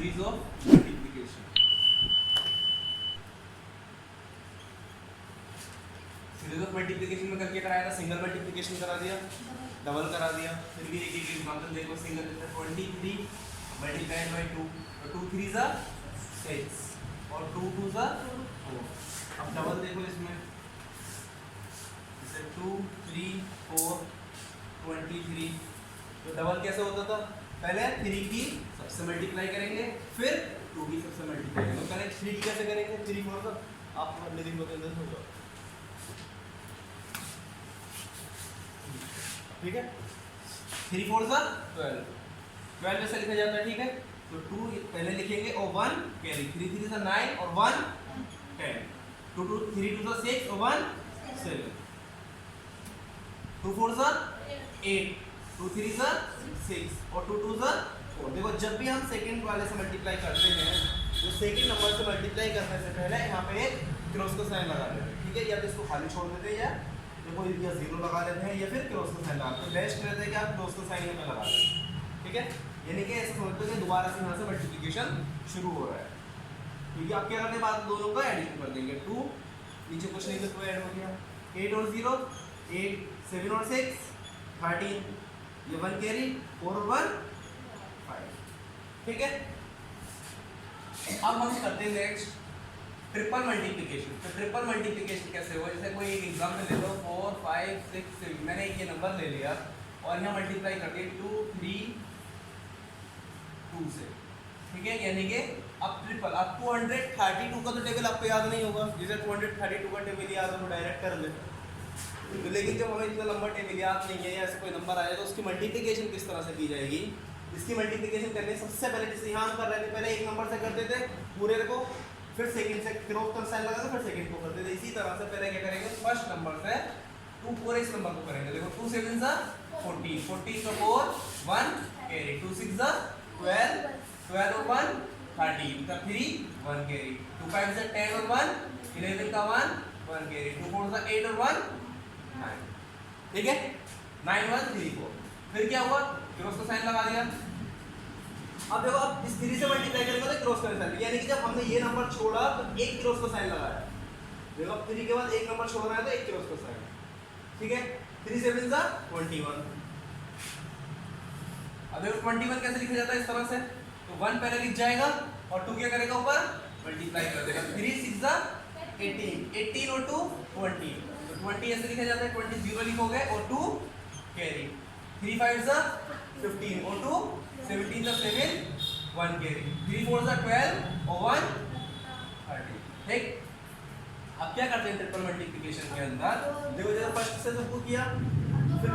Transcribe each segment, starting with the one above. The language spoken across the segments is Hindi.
Series of multiplication. Series of multiplication में करके कराया था, सिंगल मल्टीप्लिकेशन करा दिया, डबल करा दिया, फिर भी एक एक एग्जांपल देखो। सिंगल 23 मल्टीप्लाइड बाय 2, तो 2 3 जा 6 और 2 2 जा 4। अब डबल देखो इसमें, जैसे 2 3 4 23, तो डबल कैसे होता था, पहले 3 की सबसे मल्टीप्लाई करेंगे, फिर 2 की सबसे मल्टीप्लाई करेंगे। तो पहले 3 की कैसे करेंगे, 3 4 का आप लिखिंग होते हैं होगा, ठीक है। 3 4 सा 12, 12 ऐसे लिखा जाता है, ठीक है। तो 2 पहले लिखेंगे और 1 कैरी, 3 3 सा 9 और 1 10, 2 2 3 2 सा 6 और 1 7, 2 4 सा 8, 2 3 सा 6 और 2 2 सा 4। देखो जब भी हम सेकंड वाले से मल्टीप्लाई करते हैं, तो सेकंड नंबर से मल्टीप्लाई करने से पहले यहाँ पे एक क्रॉस का साइन लगा देते हैं, ठीक है। या तो इसको खाली छोड़ देते हैं, या देखो या 0 लगा देते हैं, या फिर क्रॉस का साइन लगाते हैं। बेस्ट रहता है कि आप क्रॉस का साइन यहाँ पे लगा दें, ठीक है। यानी कि ऐसा समझते हैं कि दोबारा से यहाँ से मल्टीप्लिकेशन शुरू हो रहा है, क्योंकि आप क्या करने बाद दोनों का एडिशन कर देंगे। 2 नीचे कुछ नहीं, तो 2 ऐड हो गया, 8 और 0 8, 7 और 6 13, ये 1 कैरी, 4 और 1 5, ठीक है। अब हम करते हैं नेक्स्ट ट्रिपल मल्टीप्लिकेशन। तो ट्रिपल मल्टीप्लिकेशन कैसे हो, जैसे कोई एक एग्जांपल ले लो, 4 5 6 7, मैंने ये नंबर ले लिया और यहाँ मल्टीप्लाई कर दिया 2 3 2 से, ठीक है। यानी कि अब ट्रिपल, अब 232 का तो टेबल आपको याद नहीं होगा, जैसे 232 का टेबल याद हो तो डायरेक्ट कर ले। तो लेकिन जब हमें इतना लंबा टेबल याद नहीं है, या ऐसा कोई नंबर आया, तो उसकी मल्टीप्लिकेशन किस तरह से की जाएगी। इसकी मल्टीप्लिकेशन करने सबसे पहले, जैसे यहाँ हम कर रहे थे, पहले एक नंबर से करते थे पूरे को, फिर सेकंड से क्रॉस का साइन लगाते, फिर सेकंड को करते थे। इसी तरह से पहले क्या करेंगे, फर्स्ट नंबर से 2 पूरे इस नंबर को करेंगे। देखो 2 7 सा 14, 14 का 4 1 कैरी, 2 6 सा 12, 12 और 1 13 का 3 1 कैरी, 2 5 सा 10 और 1 11 का 1 1 कैरी, 2 4 सा 8 और 1 9, ठीक है। 9 1 3 4, फिर क्या हुआ, क्रॉस का साइन लगा दिया। अब देखो, अब इस 3 से मल्टीप्लाई करेंगे तो क्रॉस का साइन, यानी कि जब हमने ये नंबर छोड़ा तो एक क्रॉस का साइन लगाया। देखो अब 3 के बाद एक नंबर छोड़ रहा है तो एक क्रॉस का साइन, ठीक है। 3 7 सा 21। अब देखो 21 कैसे लिखा जाता है, इस तरह से। तो 1 पहले लिख जाएगा और 2 क्या करेगा, ऊपर मल्टीप्लाई कर देगा। 3 6 सा 18, 18 और 2 20, तो 20 ऐसे लिखा जाता है, 20 0 लिखोगे और 2 कैरी, 3 5 सा 15 और 2 17 सा 7 1 कैरी, 3 4 सा 12 और 1 13, ठीक। अब क्या करते हैं ट्रिपल मल्टीप्लिकेशन के अंदर, देखो जैसे फर्स्ट से सबको किया, फिर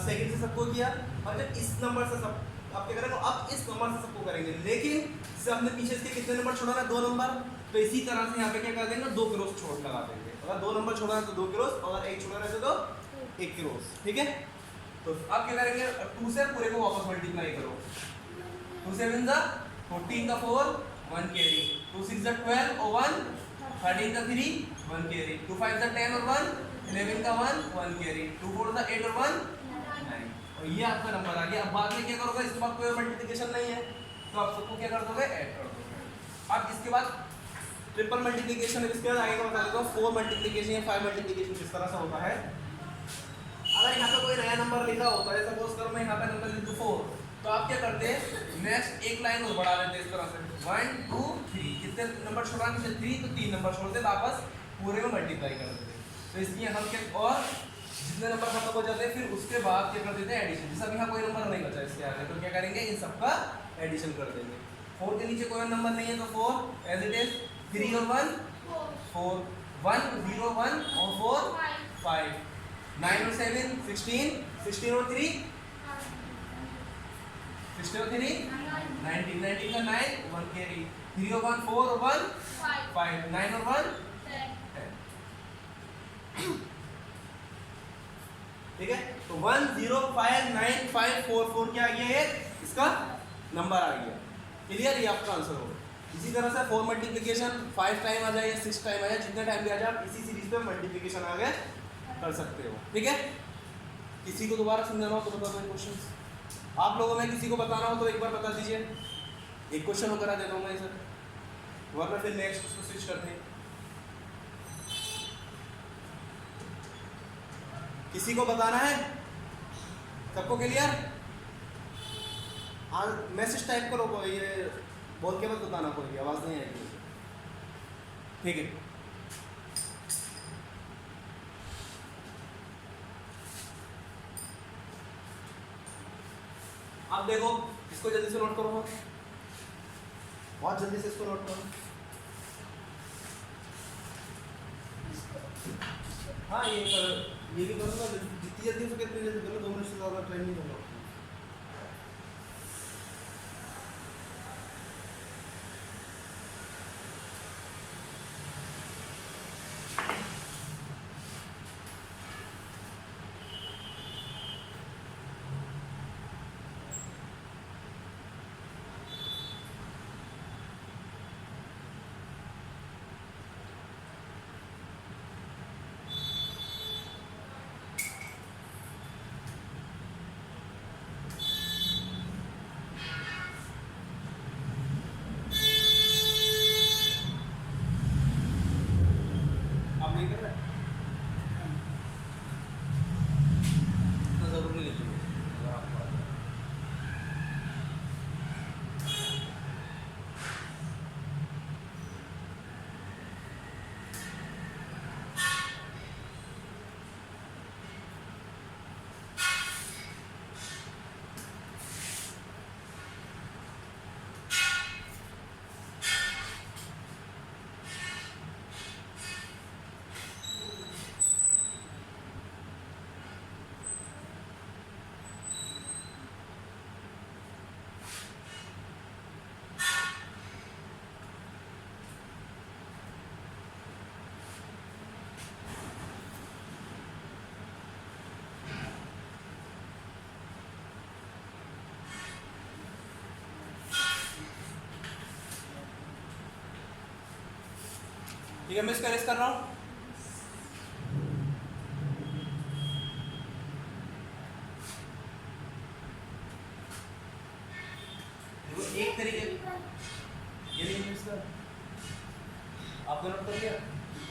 सेकंड से सबको किया, और जब इस नंबर से सब आप क्या करेंगे, अब इस नंबर से सबको करेंगे। लेकिन जैसे हमने पीछे से कितने नंबर छोड़ा है, 2 नंबर, तो इसी तरह से यहाँ पे क्या कर देंगे, 2 क्रॉस छोड़ लगा देंगे। अगर 2 नंबर छोड़ा है तो 2 क्रॉस, अगर 1 छोड़ा है तो 1 क्रॉस, ठीक है। तो अब क्या करेंगे, 2 से पूरे को वापस मल्टीप्लाई करो। 2 7 सा 14 का 4 1 कैरी, 2 6 सा 12 और 1 13 का 3 1 कैरी, 2 5 सा 10 और 1 11 का 1 1 कैरी, 2 4 सा 8 और 1 9, और ये आपका नंबर आ गया। अब बाद में क्या करोगे, इसके बाद कोई मल्टीप्लिकेशन नहीं है, तो आप सबको क्या कर दोगे, ऐड कर दोगे। अब इसके बाद ट्रिपल मल्टीप्लिकेशन, इसके बाद आगे का बता देता हूँ 4 मल्टीप्लिकेशन या 5 मल्टीप्लिकेशन किस तरह से होता है। अगर यहाँ पे कोई नया नंबर लिखा होता है, सपोज करो मैं यहाँ पे नंबर लिख दूँ 4, तो आप क्या करते हैं, नेक्स्ट एक लाइन और बढ़ा लेते हैं इस तरह से, 1 2 3, कितने नंबर छोड़ाने से 3, तो 3 नंबर छोड़ते वापस पूरे में मल्टीप्लाई कर देते। तो इसलिए हम क्या, और जितने नंबर खत्म हो जाते हैं फिर उसके बाद क्या कर देते हैं, एडिशन। जैसे अब यहाँ कोई नंबर नहीं बचा इसके आगे, तो क्या करेंगे, इन सबका एडिशन कर देंगे। 4 के नीचे कोई नंबर नहीं है, तो 4 एज इट इज, 3 और 1 4, 1 0 1 और 4 5, 9 और 7 16, 16 और 3 16 और 3 19, 19 का 9 1 कैरी, 3 और 1 4 और 1 5, 9 और 1 10, ठीक है। तो 1 0 5 9 5 4 4 क्या आ गया, ये इसका नंबर आ गया। क्लियर, ये आपका आंसर होगा। इसी तरह से 4 मल्टीप्लिकेशन 5 टाइम आ जाए या 6 टाइम आ जाए, जितने टाइम भी आ जाए, आप इसी सीरीज पे मल्टीप्लिकेशन आगे कर सकते हो, ठीक है। किसी को दोबारा समझाना हो तो बता दो क्वेश्चन, आप लोगों में किसी को बताना हो तो एक बार बता दीजिए। एक क्वेश्चन और करा देता हूँ मैं सर, वरना फिर नेक्स्ट उसको स्विच करते हैं। किसी को बताना है? सबको क्लियर? मैसेज टाइप करो, ये बोल के मत बताना, कोई आवाज़ नहीं आएगी, ठीक है? अब देखो, इसको जल्दी से नोट करो, बहुत जल्दी से इसको नोट करो। हाँ ये भी करूँगा, जितनी जल्दी हो सके उतनी जल्दी करो, 2 मिनट से ज़्यादा ट्रेन नहीं होगा। आप नहीं कर रहे? तो ज़रूरी नहीं है अगर आपको आता है। ठीक है, मैं इसका रेस कर रहा हूँ। देखो एक तरीके, ये नहीं इसका आपने नोट कर लिया,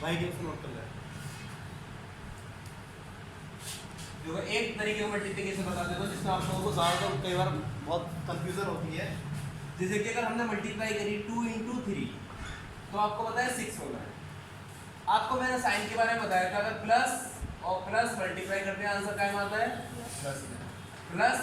भाई के उसको नोट कर लिया। देखो एक तरीके का मल्टीप्लिकेशन बता देता हूँ जिसमें आप लोगों को ज़्यादातर कई बार बहुत कंफ्यूजन होती है। जैसे कि अगर हमने मल्टीप्लाई करी 2 × 3 तो आपको पता है 6 होना है। आपको मैंने साइन के बारे में बताया था, अगर प्लस और प्लस मल्टीप्लाई करते हैं आंसर क्या आता है? प्लस में। प्लस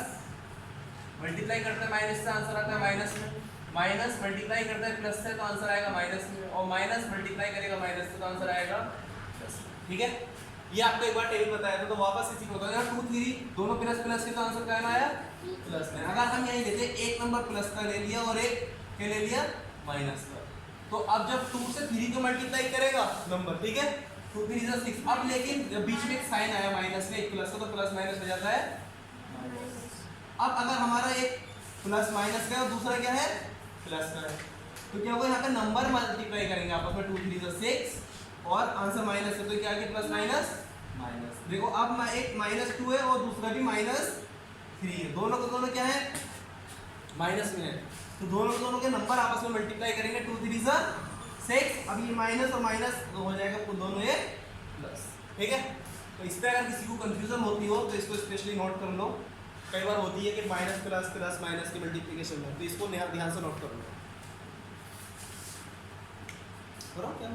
मल्टीप्लाई करते हैं माइनस से आंसर आता है माइनस में। माइनस मल्टीप्लाई करते हैं प्लस से तो आंसर आएगा माइनस में, और माइनस मल्टीप्लाई करेगा माइनस से तो आंसर आएगा प्लस में। ठीक है, ये आपको एक बार टेबल बताया था, तो वापस इसी को बताया। 2 3 दोनों प्लस प्लस के तो आंसर क्या आया? प्लस में। अगर हम यही देते एक नंबर प्लस का ले लिया और एक क्या ले लिया? माइनस का, तो अब जब 2 से 3 को मल्टीप्लाई करेगा नंबर, ठीक है, 2 3 = 6। अब लेकिन जब बीच में एक साइन आया माइनस में, एक प्लस का, तो प्लस माइनस हो जाता है माइनस। अब अगर हमारा एक प्लस माइनस का है और दूसरा क्या है? प्लस का है, तो क्या होगा, यहाँ पे नंबर मल्टीप्लाई करेंगे आपस में, 2 3 = 6 और आंसर माइनस है, तो क्या है? Plus minus minus. देखो अब एक -2 है और दूसरा भी -3 है, दोनों को दोनों क्या है? माइनस में है, तो दोनों के नंबर आपस में मल्टीप्लाई करेंगे, 2 3 = 6। अब ये माइनस और माइनस हो जाएगा, तो दोनों ये प्लस। ठीक है, तो इस पर अगर किसी को कंफ्यूजन होती हो तो इसको स्पेशली नोट कर लो। कई बार होती है कि माइनस प्लस प्लस माइनस की मल्टीप्लिकेशन हो, तो इसको ध्यान से नोट कर लो। क्या